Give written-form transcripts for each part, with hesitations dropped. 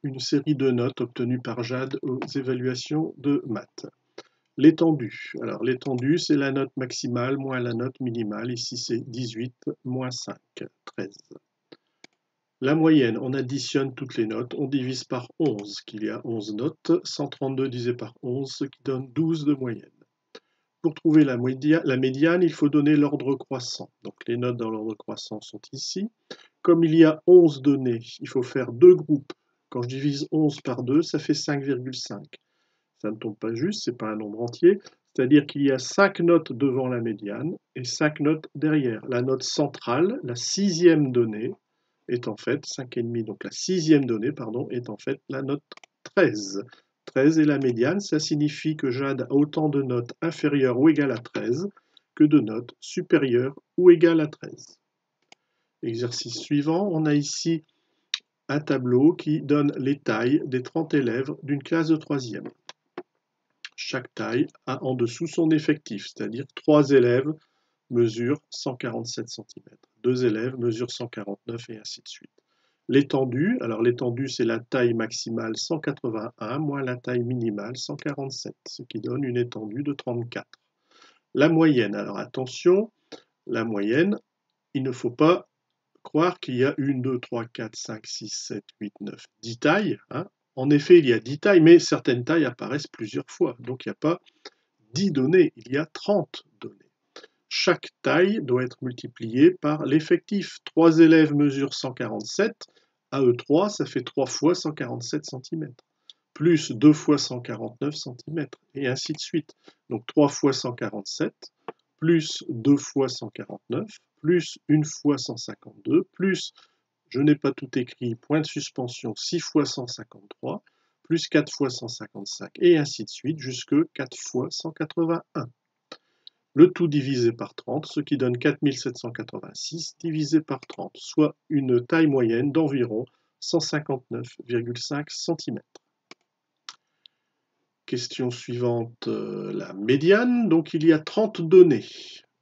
une série de notes obtenues par Jade aux évaluations de maths. L'étendue. Alors l'étendue, c'est la note maximale moins la note minimale. Ici, c'est 18 moins 5, 13. La moyenne, on additionne toutes les notes, on divise par 11, qu'il y a 11 notes, 132 divisé par 11, ce qui donne 12 de moyenne. Pour trouver la médiane, il faut donner l'ordre croissant. Donc les notes dans l'ordre croissant sont ici. Comme il y a 11 données, il faut faire deux groupes. Quand je divise 11 par 2, ça fait 5,5. Ça ne tombe pas juste, ce n'est pas un nombre entier. C'est-à-dire qu'il y a 5 notes devant la médiane et 5 notes derrière. La note centrale, la sixième donnée, est en fait 5,5. Donc la sixième donnée, pardon, est en fait la note 13. 13 est la médiane, ça signifie que Jade a autant de notes inférieures ou égales à 13 que de notes supérieures ou égales à 13. Exercice suivant, on a ici un tableau qui donne les tailles des 30 élèves d'une classe de 3e. Chaque taille a en dessous son effectif, c'est-à-dire 3 élèves mesurent 147 cm, 2 élèves mesurent 149 et ainsi de suite. L'étendue, alors l'étendue c'est la taille maximale 181 moins la taille minimale 147, ce qui donne une étendue de 34. La moyenne, alors attention, la moyenne, il ne faut pas croire qu'il y a 1, 2, 3, 4, 5, 6, 7, 8, 9, 10 tailles. En effet, il y a 10 tailles, mais certaines tailles apparaissent plusieurs fois. Donc il n'y a pas 10 données, il y a 30 données. Chaque taille doit être multipliée par l'effectif. 3 élèves mesurent 147, à eux 3, ça fait 3 fois 147 cm, plus 2 fois 149 cm, et ainsi de suite. Donc 3 fois 147, plus 2 fois 149, plus 1 fois 152, plus, je n'ai pas tout écrit, point de suspension, 6 fois 153, plus 4 fois 155, et ainsi de suite, jusque 4 fois 181. Le tout divisé par 30, ce qui donne 4786 divisé par 30, soit une taille moyenne d'environ 159,5 cm. Question suivante, la médiane. Donc il y a 30 données.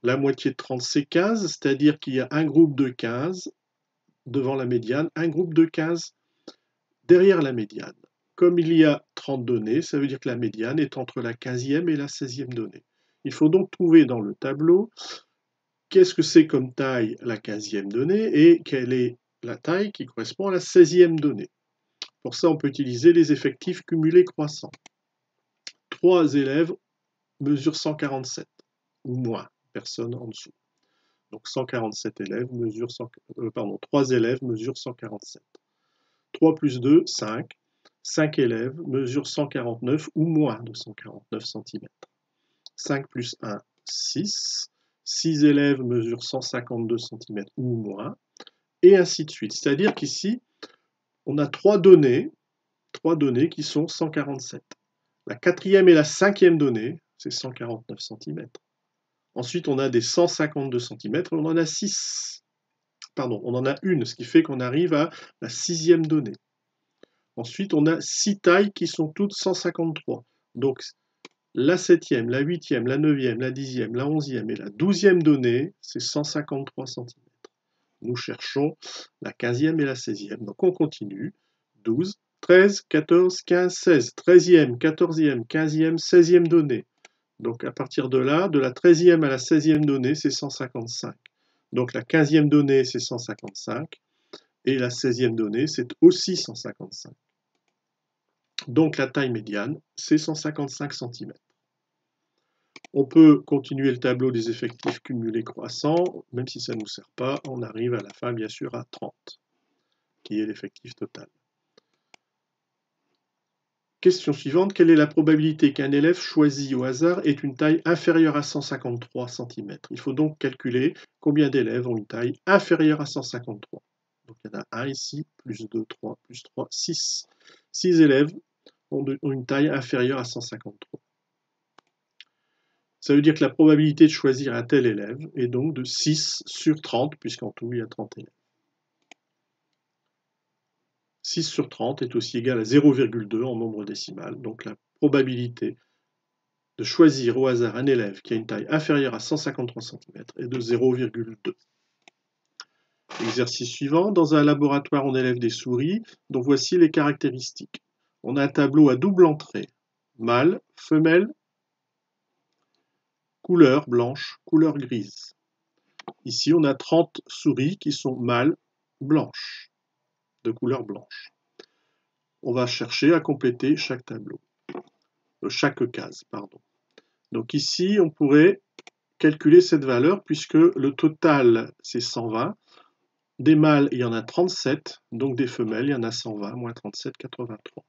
La moitié de 30, c'est 15, c'est-à-dire qu'il y a un groupe de 15 devant la médiane, un groupe de 15 derrière la médiane. Comme il y a 30 données, ça veut dire que la médiane est entre la 15e et la 16e donnée. Il faut donc trouver dans le tableau qu'est-ce que c'est comme taille la 15e donnée et quelle est la taille qui correspond à la 16e donnée. Pour ça, on peut utiliser les effectifs cumulés croissants. 3 élèves mesurent 147 ou moins, personne en dessous. Donc 147 élèves mesurent 3 élèves mesurent 147. 3 plus 2, 5. 5 élèves mesurent 149 ou moins de 149 cm. 5 plus 1, 6. 6 élèves mesurent 152 cm ou moins, et ainsi de suite. C'est-à-dire qu'ici, on a 3 données qui sont 147. La 4e et la 5e donnée, c'est 149 cm. Ensuite, on a des 152 cm, on en a 6. Pardon, on en a une, ce qui fait qu'on arrive à la 6e donnée. Ensuite, on a 6 tailles qui sont toutes 153. Donc, la 7e, la 8e, la 9e, la 10e, la 11e et la 12e donnée, c'est 153 cm. Nous cherchons la 15e et la 16e. Donc on continue. 12, 13, 14, 15, 16. 13e, 14e, 15e, 16e donnée. Donc à partir de là, de la 13e à la 16e donnée, c'est 155. Donc la 15e donnée, c'est 155. Et la 16e donnée, c'est aussi 155. Donc la taille médiane, c'est 155 cm. On peut continuer le tableau des effectifs cumulés croissants, même si ça ne nous sert pas, on arrive à la fin bien sûr à 30, qui est l'effectif total. Question suivante, quelle est la probabilité qu'un élève choisi au hasard ait une taille inférieure à 153 cm? Il faut donc calculer combien d'élèves ont une taille inférieure à 153. Donc il y en a 1 ici, plus 2, 3, plus 3, 6. 6 élèves ont une taille inférieure à 153. Ça veut dire que la probabilité de choisir un tel élève est donc de 6 sur 30, puisqu'en tout, il y a 30 élèves. 6 sur 30 est aussi égal à 0,2 en nombre décimal. Donc la probabilité de choisir au hasard un élève qui a une taille inférieure à 153 cm est de 0,2. Exercice suivant, dans un laboratoire on élève des souris, dont voici les caractéristiques. On a un tableau à double entrée, mâle, femelle, couleur blanche, couleur grise. Ici on a 30 souris qui sont mâles, blanches, de couleur blanche. On va chercher à compléter chaque tableau, chaque case, pardon. Donc ici on pourrait calculer cette valeur puisque le total c'est 120. Des mâles, il y en a 37, donc des femelles, il y en a 120, moins 37, 83.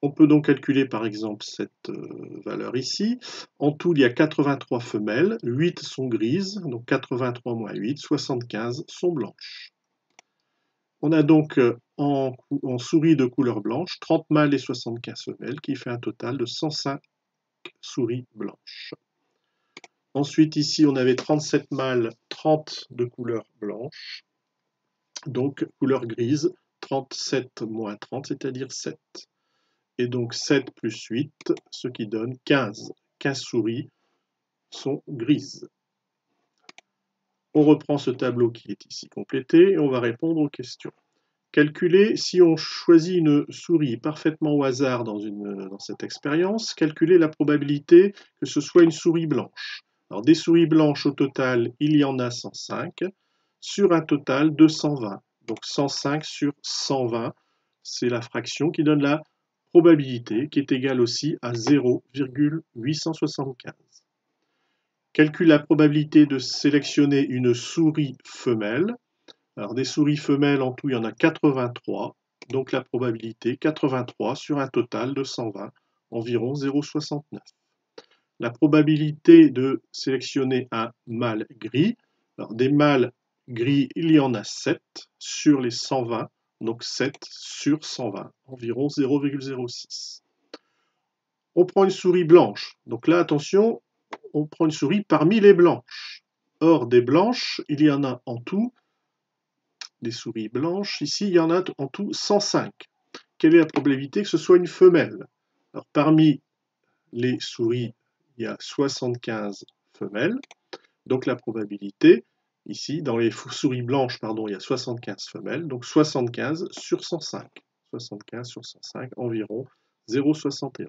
On peut donc calculer par exemple cette valeur ici. En tout, il y a 83 femelles, 8 sont grises, donc 83 moins 8, 75 sont blanches. On a donc en souris de couleur blanche, 30 mâles et 75 femelles, qui fait un total de 105 souris blanches. Ensuite, ici, on avait 37 mâles, 30 de couleur blanche. Donc, couleur grise, 37 moins 30, c'est-à-dire 7. Et donc 7 plus 8, ce qui donne 15. 15 souris sont grises. On reprend ce tableau qui est ici complété et on va répondre aux questions. Calculer, si on choisit une souris parfaitement au hasard dans cette expérience, calculer la probabilité que ce soit une souris blanche. Alors des souris blanches au total, il y en a 105, sur un total de 120. Donc 105 sur 120, c'est la fraction qui donne la probabilité, qui est égale aussi à 0,875. Calcule la probabilité de sélectionner une souris femelle. Alors des souris femelles, en tout, il y en a 83. Donc la probabilité, 83 sur un total de 120, environ 0,69. La probabilité de sélectionner un mâle gris. Alors des mâles gris, il y en a 7 sur les 120, donc 7 sur 120, environ 0,06. On prend une souris blanche. Donc là, attention, on prend une souris parmi les blanches. Or, des blanches, il y en a en tout, des souris blanches, ici, il y en a en tout 105. Quelle est la probabilité que ce soit une femelle? Alors, parmi les souris, il y a 75 femelles. Donc la probabilité, ici, dans les souris blanches, pardon, il y a 75 femelles. Donc 75 sur 105. 75 sur 105, environ 0,71.